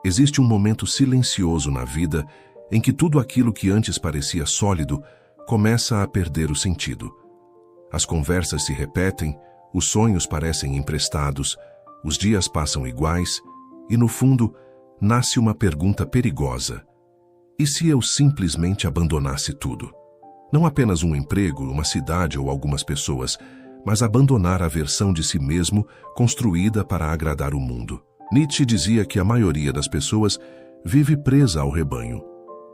Existe um momento silencioso na vida em que tudo aquilo que antes parecia sólido começa a perder o sentido. As conversas se repetem, os sonhos parecem emprestados, os dias passam iguais e, no fundo, nasce uma pergunta perigosa. E se eu simplesmente abandonasse tudo? Não apenas um emprego, uma cidade ou algumas pessoas, mas abandonar a versão de si mesmo construída para agradar o mundo. Nietzsche dizia que a maioria das pessoas vive presa ao rebanho,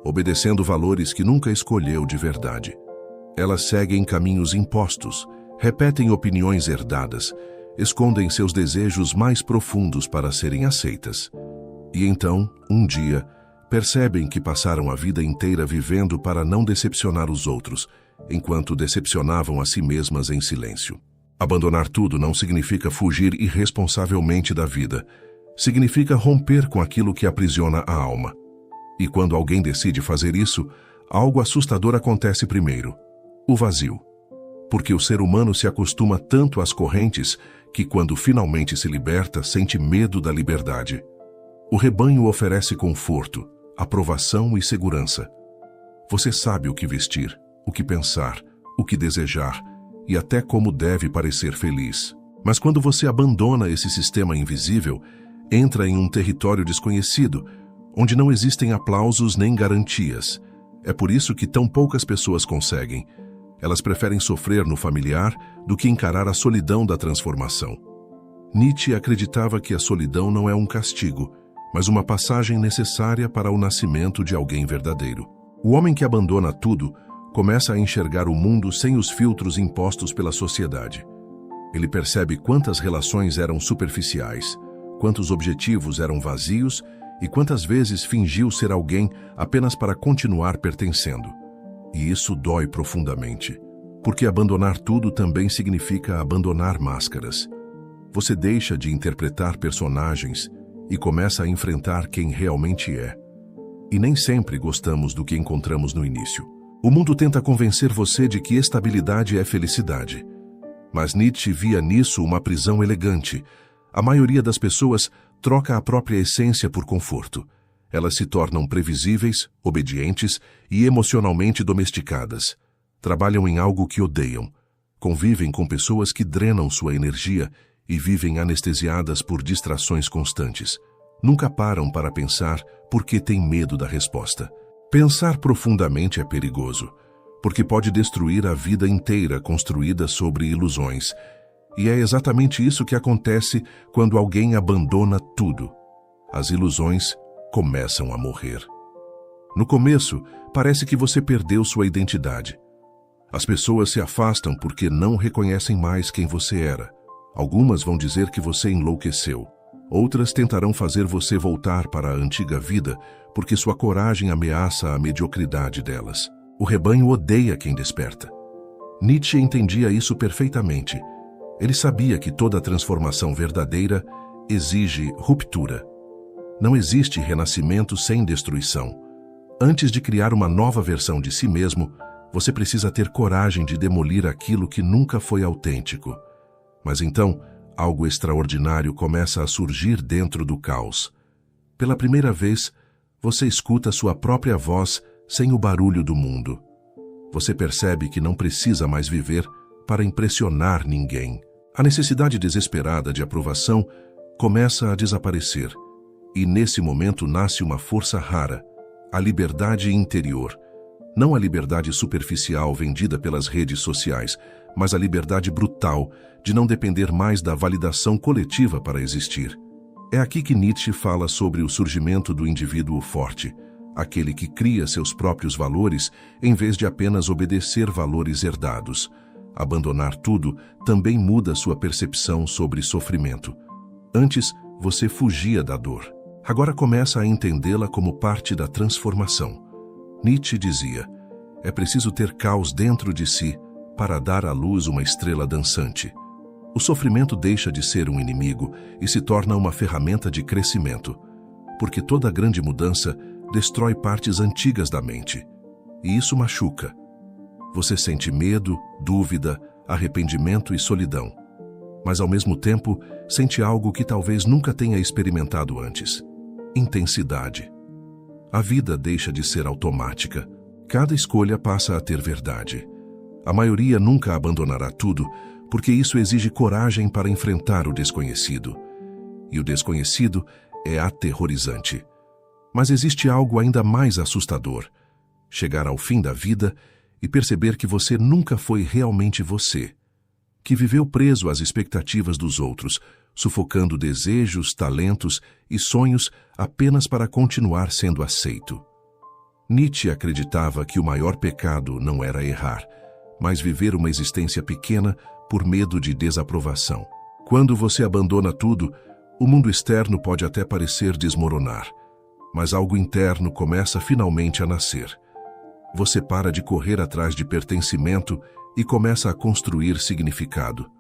obedecendo valores que nunca escolheu de verdade. Elas seguem caminhos impostos, repetem opiniões herdadas, escondem seus desejos mais profundos para serem aceitas. E então, um dia, percebem que passaram a vida inteira vivendo para não decepcionar os outros, enquanto decepcionavam a si mesmas em silêncio. Abandonar tudo não significa fugir irresponsavelmente da vida. Significa romper com aquilo que aprisiona a alma. E quando alguém decide fazer isso, algo assustador acontece primeiro: o vazio. Porque o ser humano se acostuma tanto às correntes que, quando finalmente se liberta, sente medo da liberdade. O rebanho oferece conforto, aprovação e segurança. Você sabe o que vestir, o que pensar, o que desejar e até como deve parecer feliz. Mas quando você abandona esse sistema invisível, entra em um território desconhecido, onde não existem aplausos nem garantias. É por isso que tão poucas pessoas conseguem. Elas preferem sofrer no familiar do que encarar a solidão da transformação. Nietzsche acreditava que a solidão não é um castigo, mas uma passagem necessária para o nascimento de alguém verdadeiro. O homem que abandona tudo começa a enxergar o mundo sem os filtros impostos pela sociedade. Ele percebe quantas relações eram superficiais, quantos objetivos eram vazios e quantas vezes fingiu ser alguém apenas para continuar pertencendo. E isso dói profundamente, porque abandonar tudo também significa abandonar máscaras. Você deixa de interpretar personagens e começa a enfrentar quem realmente é. E nem sempre gostamos do que encontramos no início. O mundo tenta convencer você de que estabilidade é felicidade. Mas Nietzsche via nisso uma prisão elegante. A maioria das pessoas troca a própria essência por conforto. Elas se tornam previsíveis, obedientes e emocionalmente domesticadas. Trabalham em algo que odeiam. Convivem com pessoas que drenam sua energia e vivem anestesiadas por distrações constantes. Nunca param para pensar porque têm medo da resposta. Pensar profundamente é perigoso, porque pode destruir a vida inteira construída sobre ilusões. E é exatamente isso que acontece quando alguém abandona tudo. As ilusões começam a morrer. No começo, parece que você perdeu sua identidade. As pessoas se afastam porque não reconhecem mais quem você era. Algumas vão dizer que você enlouqueceu. Outras tentarão fazer você voltar para a antiga vida porque sua coragem ameaça a mediocridade delas. O rebanho odeia quem desperta. Nietzsche entendia isso perfeitamente. Ele sabia que toda transformação verdadeira exige ruptura. Não existe renascimento sem destruição. Antes de criar uma nova versão de si mesmo, você precisa ter coragem de demolir aquilo que nunca foi autêntico. Mas então, algo extraordinário começa a surgir dentro do caos. Pela primeira vez, você escuta sua própria voz sem o barulho do mundo. Você percebe que não precisa mais viver para impressionar ninguém. A necessidade desesperada de aprovação começa a desaparecer. E nesse momento nasce uma força rara, a liberdade interior. Não a liberdade superficial vendida pelas redes sociais, mas a liberdade brutal de não depender mais da validação coletiva para existir. É aqui que Nietzsche fala sobre o surgimento do indivíduo forte, aquele que cria seus próprios valores em vez de apenas obedecer valores herdados. Abandonar tudo também muda sua percepção sobre sofrimento. Antes, você fugia da dor. Agora começa a entendê-la como parte da transformação. Nietzsche dizia: é preciso ter caos dentro de si para dar à luz uma estrela dançante. O sofrimento deixa de ser um inimigo e se torna uma ferramenta de crescimento, porque toda grande mudança destrói partes antigas da mente. E isso machuca. Você sente medo, dúvida, arrependimento e solidão. Mas ao mesmo tempo, sente algo que talvez nunca tenha experimentado antes. intensidade. A vida deixa de ser automática. Cada escolha passa a ter verdade. A maioria nunca abandonará tudo, porque isso exige coragem para enfrentar o desconhecido. E o desconhecido é aterrorizante. Mas existe algo ainda mais assustador: chegar ao fim da vida e perceber que você nunca foi realmente você, que viveu preso às expectativas dos outros, sufocando desejos, talentos e sonhos apenas para continuar sendo aceito. Nietzsche acreditava que o maior pecado não era errar, mas viver uma existência pequena por medo de desaprovação. Quando você abandona tudo, o mundo externo pode até parecer desmoronar, mas algo interno começa finalmente a nascer. Você para de correr atrás de pertencimento e começa a construir significado.